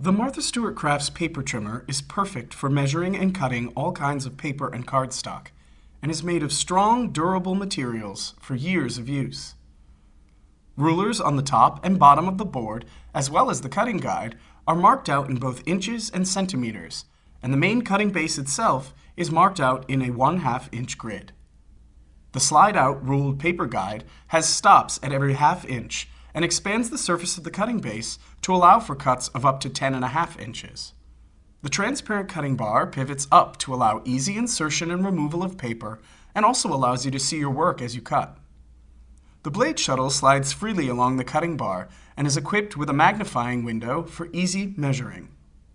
The Martha Stewart Crafts paper trimmer is perfect for measuring and cutting all kinds of paper and cardstock, and is made of strong, durable materials for years of use. Rulers on the top and bottom of the board, as well as the cutting guide, are marked out in both inches and centimeters, and the main cutting base itself is marked out in a 1/2 inch grid. The slide-out ruled paper guide has stops at every 1/2 inch and expands the surface of the cutting base to allow for cuts of up to 10.5 inches. The transparent cutting bar pivots up to allow easy insertion and removal of paper and also allows you to see your work as you cut. The blade shuttle slides freely along the cutting bar and is equipped with a magnifying window for easy measuring.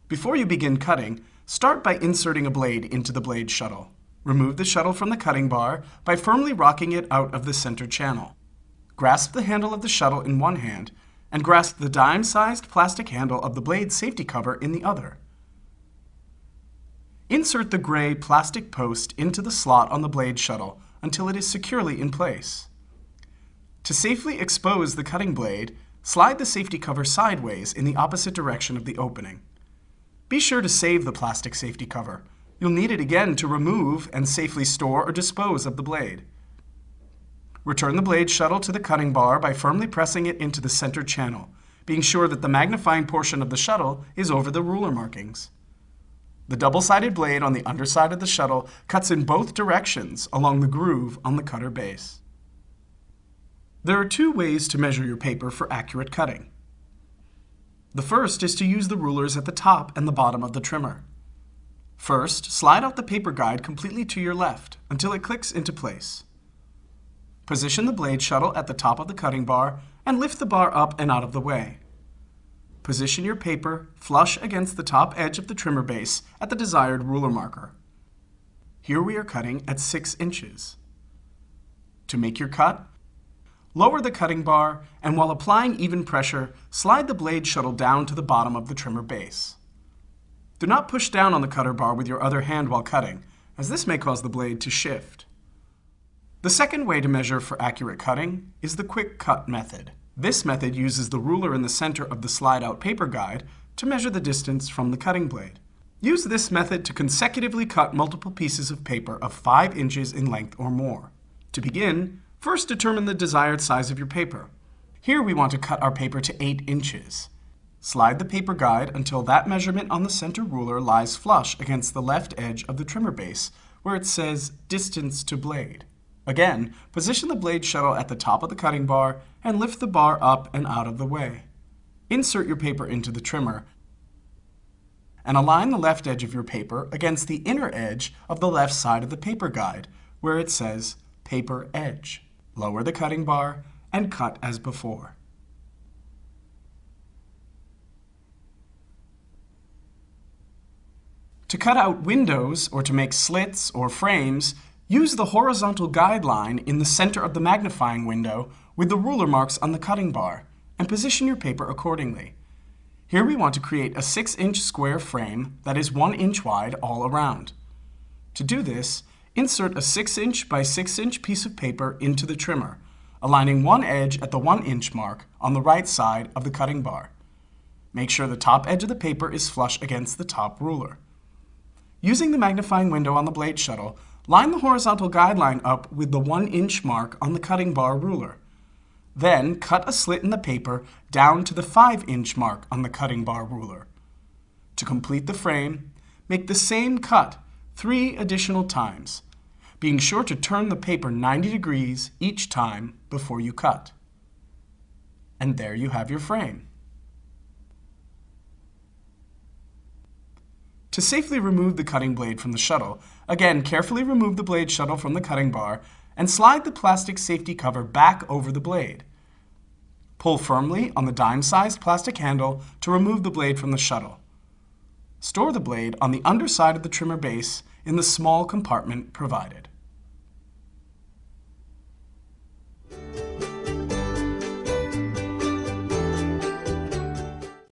Before you begin cutting, start by inserting a blade into the blade shuttle. Remove the shuttle from the cutting bar by firmly rocking it out of the center channel. Grasp the handle of the shuttle in one hand and grasp the dime-sized plastic handle of the blade safety cover in the other. Insert the gray plastic post into the slot on the blade shuttle until it is securely in place. To safely expose the cutting blade, slide the safety cover sideways in the opposite direction of the opening. Be sure to save the plastic safety cover. You'll need it again to remove and safely store or dispose of the blade. Return the blade shuttle to the cutting bar by firmly pressing it into the center channel, being sure that the magnifying portion of the shuttle is over the ruler markings. The double-sided blade on the underside of the shuttle cuts in both directions along the groove on the cutter base. There are two ways to measure your paper for accurate cutting. The first is to use the rulers at the top and the bottom of the trimmer. First, slide out the paper guide completely to your left until it clicks into place. Position the blade shuttle at the top of the cutting bar and lift the bar up and out of the way. Position your paper flush against the top edge of the trimmer base at the desired ruler marker. Here we are cutting at 6 inches. To make your cut, lower the cutting bar and while applying even pressure, slide the blade shuttle down to the bottom of the trimmer base. Do not push down on the cutter bar with your other hand while cutting, as this may cause the blade to shift. The second way to measure for accurate cutting is the quick cut method. This method uses the ruler in the center of the slide-out paper guide to measure the distance from the cutting blade. Use this method to consecutively cut multiple pieces of paper of 5 inches in length or more. To begin, first determine the desired size of your paper. Here we want to cut our paper to 8 inches. Slide the paper guide until that measurement on the center ruler lies flush against the left edge of the trimmer base where it says distance to blade. Again, position the blade shuttle at the top of the cutting bar and lift the bar up and out of the way. Insert your paper into the trimmer and align the left edge of your paper against the inner edge of the left side of the paper guide where it says paper edge. Lower the cutting bar and cut as before. To cut out windows or to make slits or frames, use the horizontal guideline in the center of the magnifying window with the ruler marks on the cutting bar and position your paper accordingly. Here we want to create a 6-inch square frame that is 1 inch wide all around. To do this, insert a 6-inch by 6-inch piece of paper into the trimmer, aligning one edge at the 1 inch mark on the right side of the cutting bar. Make sure the top edge of the paper is flush against the top ruler. Using the magnifying window on the blade shuttle, line the horizontal guideline up with the 1 inch mark on the cutting bar ruler. Then cut a slit in the paper down to the 5 inch mark on the cutting bar ruler. To complete the frame, make the same cut 3 additional times, being sure to turn the paper 90 degrees each time before you cut. And there you have your frame. To safely remove the cutting blade from the shuttle, again carefully remove the blade shuttle from the cutting bar and slide the plastic safety cover back over the blade. Pull firmly on the dime-sized plastic handle to remove the blade from the shuttle. Store the blade on the underside of the trimmer base in the small compartment provided.